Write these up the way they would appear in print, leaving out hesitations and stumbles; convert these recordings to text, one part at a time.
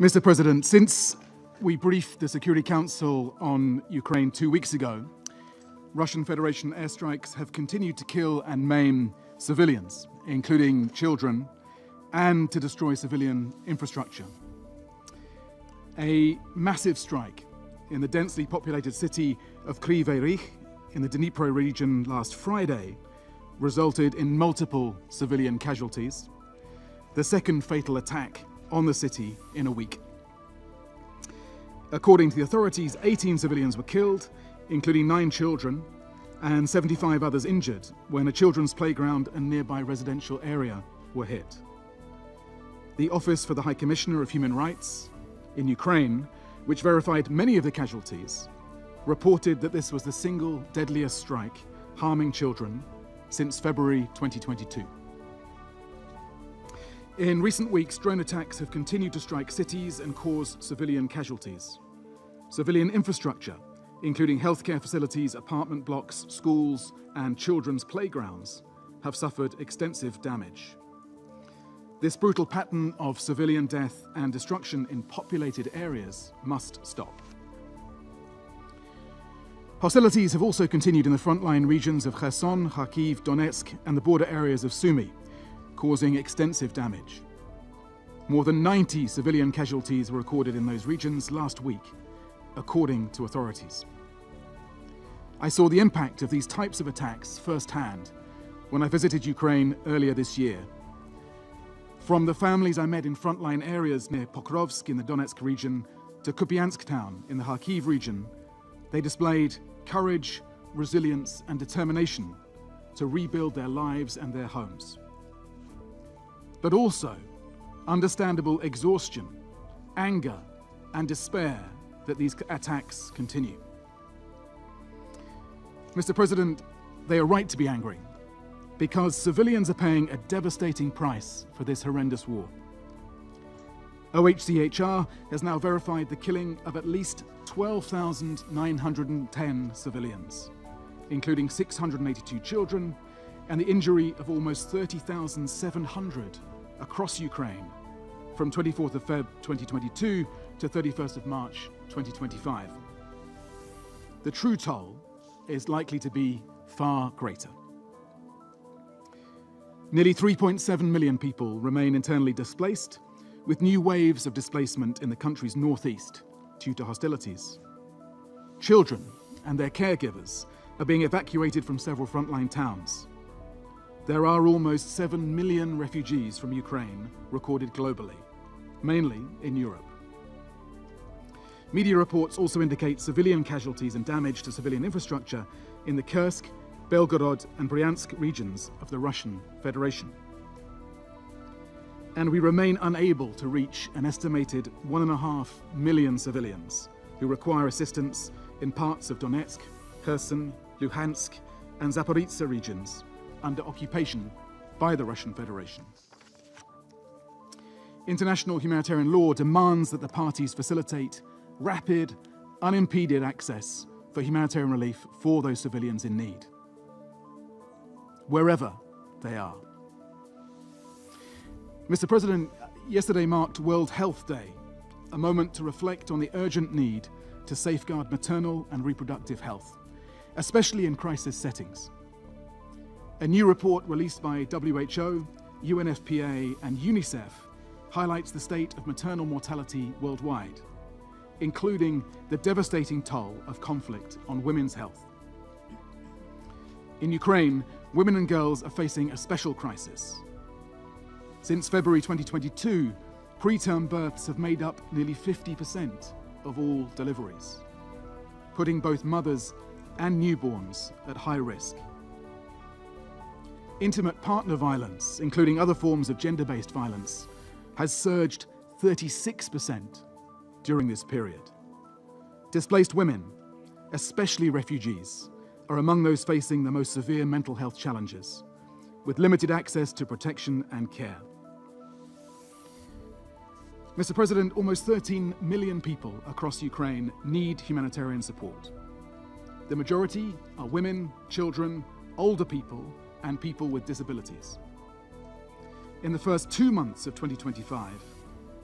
Mr. President, since we briefed the Security Council on Ukraine 2 weeks ago, Russian Federation airstrikes have continued to kill and maim civilians, including children, and to destroy civilian infrastructure. A massive strike in the densely populated city of Kryvyi Rih in the Dnipro region last Friday resulted in multiple civilian casualties, the second fatal attack on the city in a week. According to the authorities, 18 civilians were killed, including 9 children, and 75 others injured when a children's playground and nearby residential area were hit. The Office for the High Commissioner of Human Rights in Ukraine, which verified many of the casualties, reported that this was the single deadliest strike harming children since February 2022. In recent weeks, drone attacks have continued to strike cities and cause civilian casualties. Civilian infrastructure, including healthcare facilities, apartment blocks, schools, and children's playgrounds, have suffered extensive damage. This brutal pattern of civilian death and destruction in populated areas must stop. Hostilities have also continued in the frontline regions of Kherson, Kharkiv, Donetsk, and the border areas of Sumy, causing extensive damage. More than 90 civilian casualties were recorded in those regions last week, according to authorities. I saw the impact of these types of attacks firsthand when I visited Ukraine earlier this year. From the families I met in frontline areas near Pokrovsk in the Donetsk region to Kupiansk town in the Kharkiv region, they displayed courage, resilience, and determination to rebuild their lives and their homes. But also understandable exhaustion, anger, and despair that these attacks continue. Mr. President, they are right to be angry because civilians are paying a devastating price for this horrendous war. OHCHR has now verified the killing of at least 12,910 civilians, including 682 children, and the injury of almost 30,700 across Ukraine from 24th of Feb 2022 to 31st of March 2025. The true toll is likely to be far greater. Nearly 3.7 million people remain internally displaced, with new waves of displacement in the country's northeast due to hostilities. Children and their caregivers are being evacuated from several frontline towns. There are almost 7 million refugees from Ukraine recorded globally, mainly in Europe. Media reports also indicate civilian casualties and damage to civilian infrastructure in the Kursk, Belgorod, and Bryansk regions of the Russian Federation. And we remain unable to reach an estimated 1.5 million civilians who require assistance in parts of Donetsk, Kherson, Luhansk, and Zaporizhzhia regions under occupation by the Russian Federation. International humanitarian law demands that the parties facilitate rapid, unimpeded access for humanitarian relief for those civilians in need, wherever they are. Mr. President, yesterday marked World Health Day, a moment to reflect on the urgent need to safeguard maternal and reproductive health, especially in crisis settings. A new report released by WHO, UNFPA, and UNICEF highlights the state of maternal mortality worldwide, including the devastating toll of conflict on women's health. In Ukraine, women and girls are facing a special crisis. Since February 2022, preterm births have made up nearly 50% of all deliveries, putting both mothers and newborns at high risk. Intimate partner violence, including other forms of gender-based violence, has surged 36% during this period. Displaced women, especially refugees, are among those facing the most severe mental health challenges, with limited access to protection and care. Mr. President, almost 13 million people across Ukraine need humanitarian support. The majority are women, children, older people, and people with disabilities. In the first 2 months of 2025,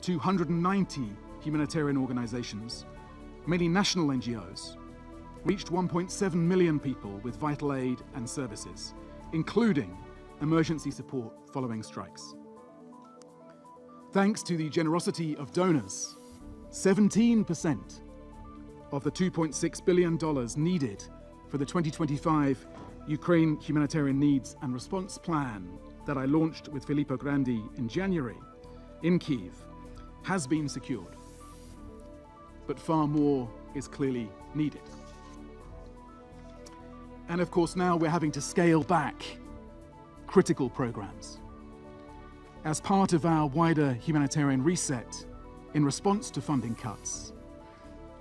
290 humanitarian organizations, many national NGOs, reached 1.7 million people with vital aid and services, including emergency support following strikes. Thanks to the generosity of donors, 17% of the $2.6 billion needed for the 2025 Ukraine Humanitarian Needs and Response Plan that I launched with Filippo Grandi in January in Kyiv has been secured. But far more is clearly needed. And of course, now we're having to scale back critical programs. As part of our wider humanitarian reset in response to funding cuts,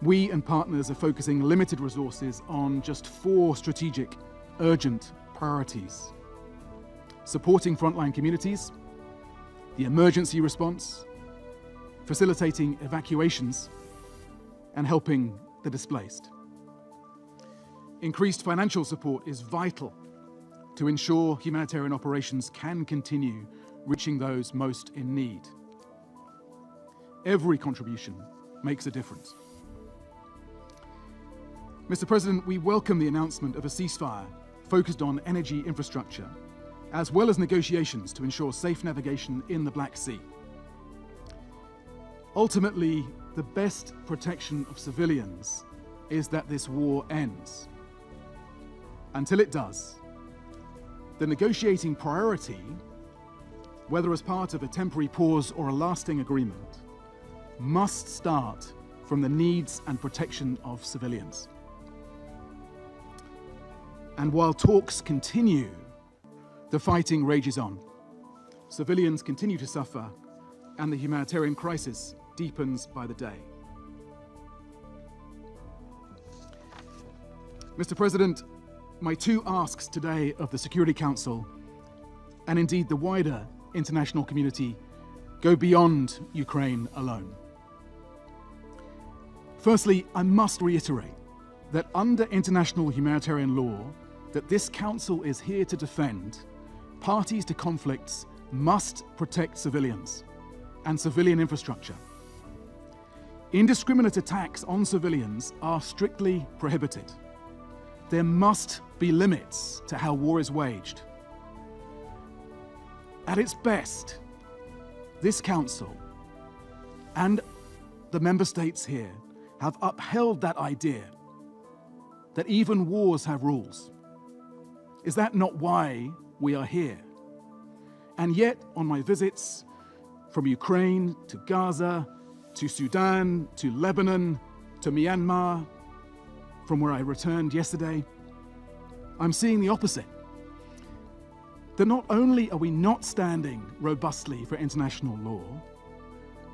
we and partners are focusing limited resources on just 4 strategic, urgent priorities: supporting frontline communities, the emergency response, facilitating evacuations, and helping the displaced. Increased financial support is vital to ensure humanitarian operations can continue reaching those most in need. Every contribution makes a difference. Mr. President, we welcome the announcement of a ceasefire focused on energy infrastructure, as well as negotiations to ensure safe navigation in the Black Sea. Ultimately, the best protection of civilians is that this war ends. Until it does, the negotiating priority, whether as part of a temporary pause or a lasting agreement, must start from the needs and protection of civilians. And while talks continue, the fighting rages on. Civilians continue to suffer, and the humanitarian crisis deepens by the day. Mr. President, my 2 asks today of the Security Council, and indeed the wider international community, go beyond Ukraine alone. Firstly, I must reiterate that under international humanitarian law that this Council is here to defend, parties to conflicts must protect civilians and civilian infrastructure. Indiscriminate attacks on civilians are strictly prohibited. There must be limits to how war is waged. At its best, this Council and the member states here have upheld that idea that even wars have rules. Is that not why we are here? And yet, on my visits from Ukraine to Gaza, to Sudan, to Lebanon, to Myanmar, from where I returned yesterday, I'm seeing the opposite. That not only are we not standing robustly for international law,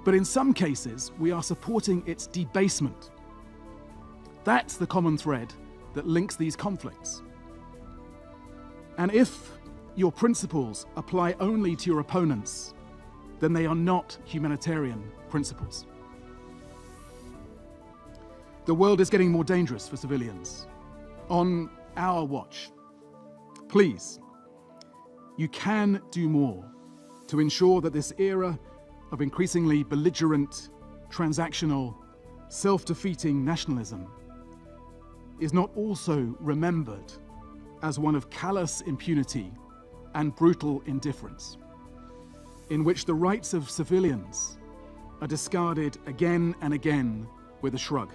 but in some cases we are supporting its debasement. That's the common thread that links these conflicts. And if your principles apply only to your opponents, then they are not humanitarian principles. The world is getting more dangerous for civilians. On our watch, please, you can do more to ensure that this era of increasingly belligerent, transactional, self-defeating nationalism is not also remembered as one of callous impunity and brutal indifference, in which the rights of civilians are discarded again and again with a shrug.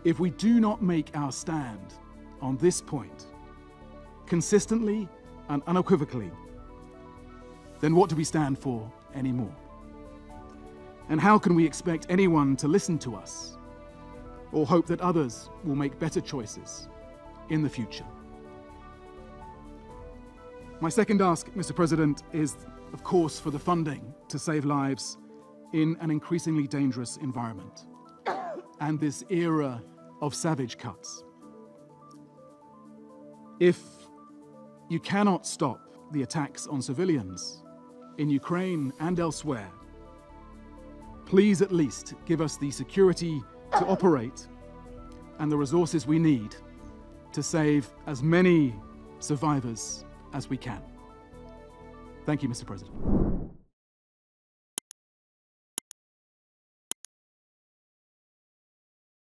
If we do not make our stand on this point consistently and unequivocally, then what do we stand for anymore? And how can we expect anyone to listen to us or hope that others will make better choices in the future? My second ask, Mr. President, is, of course, for the funding to save lives in an increasingly dangerous environment and this era of savage cuts. If you cannot stop the attacks on civilians in Ukraine and elsewhere, please at least give us the security to operate and the resources we need to save as many survivors as we can. Thank you, Mr. President.